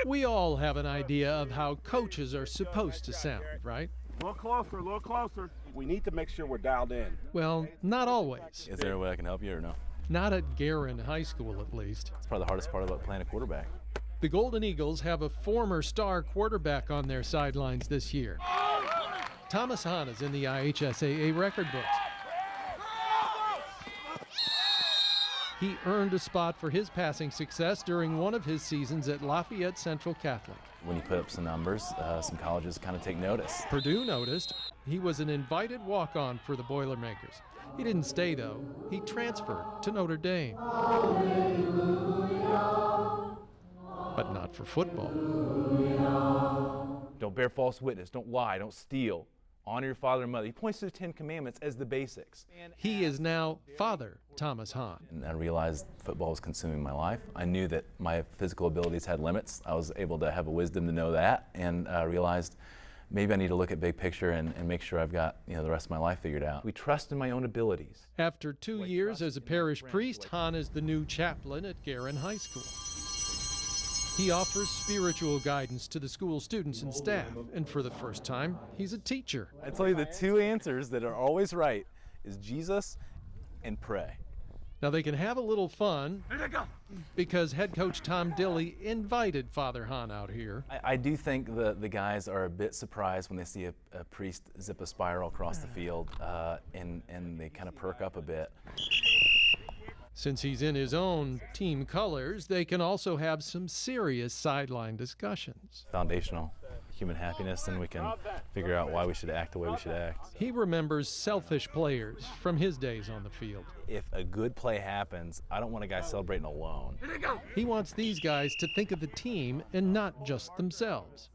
We all have an idea of how coaches are supposed to sound, right? A little closer, a little closer. We need to make sure we're dialed in. Well, not always. Is there a way I can help you or no? Not at Guerin High School, at least. It's probably the hardest part about playing a quarterback. The Golden Eagles have a former star quarterback on their sidelines this year. Thomas Hahn is in the IHSAA record books. He earned a spot for his passing success during one of his seasons at Lafayette Central Catholic. When you put up some numbers, some colleges kind of take notice. Purdue noticed. He was an invited walk-on for the Boilermakers. He didn't stay, though. He transferred to Notre Dame. But not for football. Don't bear false witness. Don't lie. Don't steal. Honor your father and mother. He points to the 10 Commandments as the basics. He is now Father Thomas Hahn. And I realized football was consuming my life. I knew that my physical abilities had limits. I was able to have a wisdom to know that, and realized maybe I need to look at big picture and make sure I've got the rest of my life figured out. We trust in my own abilities. After 2 years as a parish priest, Hahn is the new chaplain at Guerin High School. He offers spiritual guidance to the school students and staff, and for the first time, he's a teacher. I tell you, the two answers that are always right is Jesus and pray. Now they can have a little fun because head coach Tom Dilley invited Father Hahn out here. I do think the guys are a bit surprised when they see a priest zip a spiral across the field, and they kind of perk up a bit. Since he's in his own team colors, they can also have some serious sideline discussions. Foundational human happiness, and we can figure out why we should act the way we should act. He remembers selfish players from his days on the field. If a good play happens, I don't want a guy celebrating alone. He wants these guys to think of the team and not just themselves.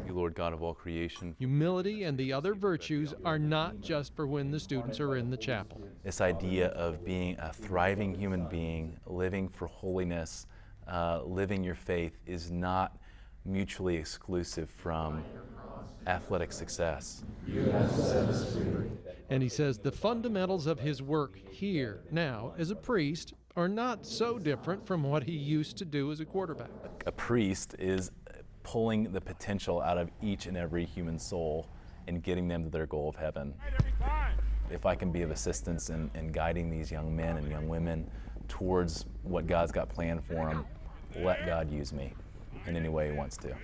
You, Lord God of all creation. Humility and the other virtues are not just for when the students are in the chapel. This idea of being a thriving human being, living for holiness, living your faith is not mutually exclusive from athletic success. And he says the fundamentals of his work here now as a priest are not so different from what he used to do as a quarterback. A priest is pulling the potential out of each and every human soul and getting them to their goal of heaven. If I can be of assistance in guiding these young men and young women towards what God's got planned for them, let God use me in any way he wants to.